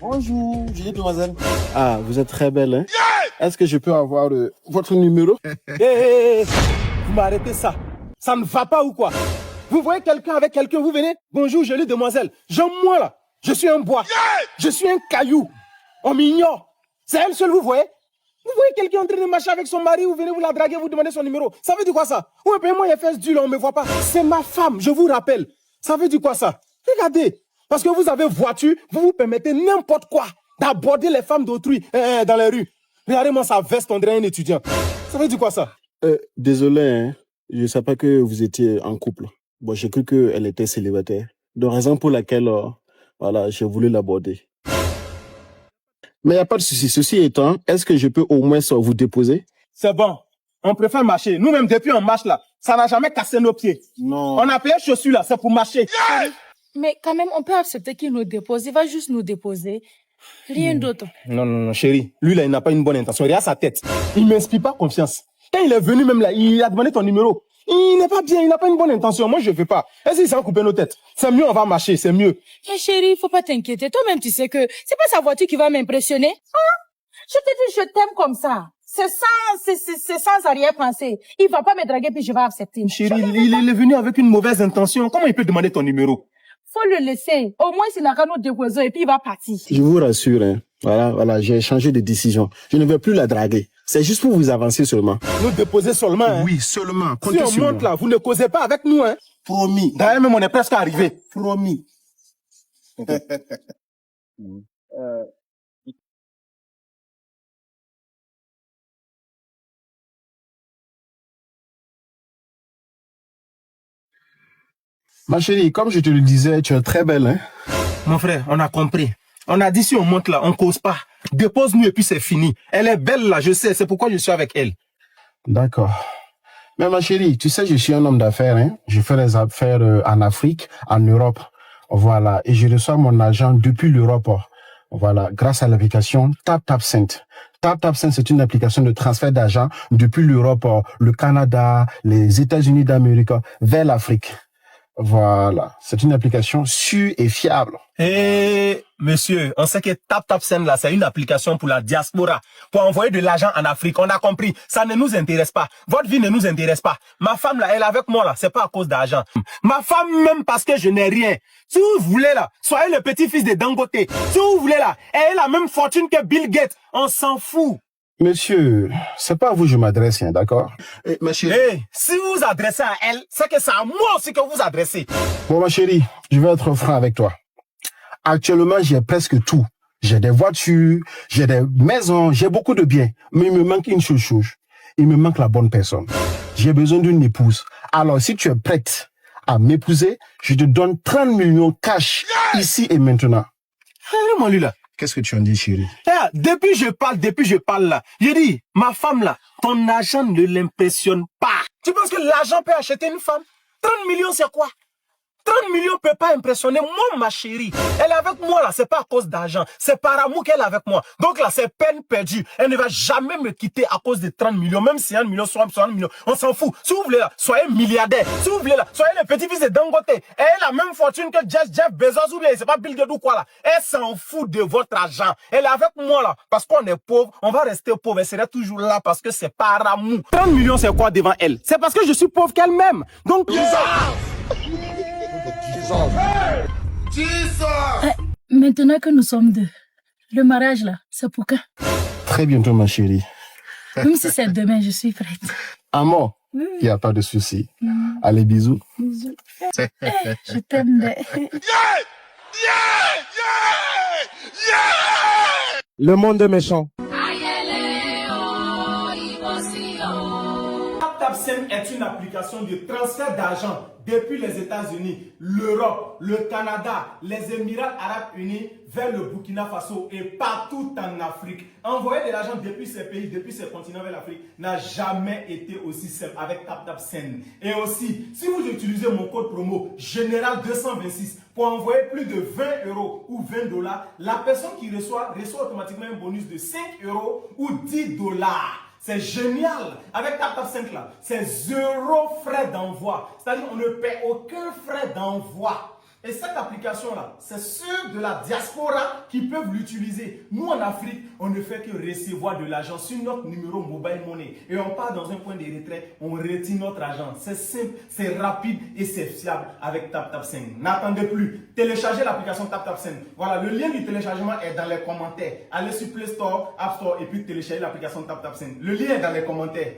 Bonjour, jolie demoiselle. Ah, vous êtes très belle, hein? Yeah! Est-ce que je peux avoir votre numéro? Vous m'arrêtez ça. Ça ne va pas ou quoi? Vous voyez quelqu'un avec quelqu'un, vous venez? Bonjour, jolie demoiselle. Moi là, je suis un bois. Yeah! Je suis un caillou. On m'ignore. C'est elle seule, vous voyez? Vous voyez quelqu'un en train de marcher avec son mari, vous venez vous la draguer, vous demandez son numéro. Ça veut dire quoi ça? Ouais, payez-moi les fesses dures là, on me voit pas. C'est ma femme, je vous rappelle. Ça veut dire quoi ça? Regardez. Parce que vous avez voiture, vous vous permettez n'importe quoi d'aborder les femmes d'autrui dans les rues. Regardez-moi sa veste, on dirait un étudiant. Ça veut dire quoi ça? Désolé, hein. Je ne savais pas que vous étiez en couple. Bon, j'ai cru qu'elle était célibataire. De raison pour laquelle, voilà, j'ai voulu l'aborder. Mais il n'y a pas de souci. Ceci étant, est-ce que je peux au moins vous déposer? C'est bon. On préfère marcher. Nous-mêmes, depuis on marche là, ça n'a jamais cassé nos pieds. Non. On a payé chaussures là, c'est pour marcher. Yeah! Mais quand même, on peut accepter qu'il nous dépose. Il va juste nous déposer. Rien d'autre. Non, chérie. Lui là, il n'a pas une bonne intention. Regarde sa tête. Il ne m'inspire pas confiance. Quand il est venu même là, il a demandé ton numéro. Il n'est pas bien, il n'a pas une bonne intention. Moi, je ne veux pas. Est-ce qu'il s'en couper nos têtes? C'est mieux, on va marcher, c'est mieux. Mais chérie, il faut pas t'inquiéter. Toi-même, tu sais que c'est pas sa voiture qui va m'impressionner. Hein? Je te dis, je t'aime comme ça. C'est sans arrière-pensée. Il va pas me draguer puis je vais accepter. Chérie, il est venu avec une mauvaise intention. Comment il peut demander ton numéro? Faut le laisser. Au moins, s'il n'a qu'à nous déposer et puis il va partir. Je vous rassure, hein. Voilà, j'ai changé de décision. Je ne vais plus la draguer. C'est juste pour vous avancer seulement. Nous déposer seulement, hein? Oui, seulement. Comptez si on monte là, vous ne causez pas avec nous, hein? Promis. D'ailleurs, même on est presque arrivé. Promis. Ma chérie, comme je te le disais, tu es très belle, hein? Mon frère, on a compris. On a dit si on monte là, on cause pas. Dépose-nous et puis c'est fini. Elle est belle là, je sais, c'est pourquoi je suis avec elle. D'accord. Mais ma chérie, tu sais, je suis un homme d'affaires, hein? Je fais les affaires en Afrique, en Europe. Voilà. Et je reçois mon argent depuis l'Europe. Voilà. Grâce à l'application TapTapSend. TapTapSend, c'est une application de transfert d'argent depuis l'Europe, le Canada, les États-Unis d'Amérique vers l'Afrique. Voilà. C'est une application sûre et fiable. Monsieur, on sait que TapTapSend là, c'est une application pour la diaspora, pour envoyer de l'argent en Afrique. On a compris. Ça ne nous intéresse pas. Votre vie ne nous intéresse pas. Ma femme là, elle est avec moi là, c'est pas à cause d'argent. Ma femme même parce que je n'ai rien. Si vous voulez là, soyez le petit-fils de Dangote. Si vous voulez là, elle a la même fortune que Bill Gates. On s'en fout. Monsieur, c'est pas à vous que je m'adresse, hein, d'accord? Ma chérie. Si vous vous adressez à elle, c'est que c'est à moi aussi que vous vous adressez. Bon, ma chérie, je vais être franc avec toi. Actuellement, j'ai presque tout. J'ai des voitures, j'ai des maisons, j'ai beaucoup de biens. Mais il me manque une chose. Il me manque la bonne personne. J'ai besoin d'une épouse. Alors, si tu es prête à m'épouser, je te donne 30 millions cash ici et maintenant. Regardez-moi lui là. Qu'est-ce que tu en dis, chérie? Depuis je parle là. Je dis, ma femme là, ton argent ne l'impressionne pas. Tu penses que l'argent peut acheter une femme? 30 millions c'est quoi? 30 millions peut pas impressionner moi, ma chérie. Elle est avec moi là, c'est pas à cause d'argent. C'est par amour qu'elle est avec moi. Donc là, c'est peine perdue. Elle ne va jamais me quitter à cause de 30 millions. Même si 1 million, 60 millions, on s'en fout. Si vous voulez là, soyez milliardaire. Si vous voulez là, soyez le petit-fils de Dangote. Elle a la même fortune que Jeff Bezos ou bien c'est pas Bill Gates ou quoi là. Elle s'en fout de votre argent. Elle est avec moi là. Parce qu'on est pauvre, on va rester pauvre. Elle sera toujours là parce que c'est par amour. 30 millions c'est quoi devant elle? C'est parce que je suis pauvre qu'elle m'aime. Donc, Maintenant que nous sommes deux, le mariage là, c'est pour quand? Très bientôt, ma chérie. Même si c'est demain, je suis prête. Amour, il n'y a pas de souci. Allez, bisous. Bisous. Je t'aime. Le monde est méchant. TapTapSend est une application de transfert d'argent depuis les États-Unis, l'Europe, le Canada, les Émirats Arabes Unis vers le Burkina Faso et partout en Afrique. Envoyer de l'argent depuis ces pays, depuis ces continents vers l'Afrique n'a jamais été aussi simple avec TapTapSend. Et aussi, si vous utilisez mon code promo Général 226 pour envoyer plus de 20 € ou 20 $, la personne qui reçoit automatiquement un bonus de 5 € ou 10 $. C'est génial. Avec TapTapSend là, c'est 0 frais d'envoi. C'est-à-dire qu'on ne paie aucun frais d'envoi. Et cette application-là, c'est ceux de la diaspora qui peuvent l'utiliser. Nous, en Afrique, on ne fait que recevoir de l'argent sur notre numéro mobile money. Et on part dans un point de retrait, on retire notre argent. C'est simple, c'est rapide et c'est fiable avec TapTapSend. N'attendez plus. Téléchargez l'application TapTapSend. Voilà, le lien du téléchargement est dans les commentaires. Allez sur Play Store, App Store et puis téléchargez l'application TapTapSend. Le lien est dans les commentaires.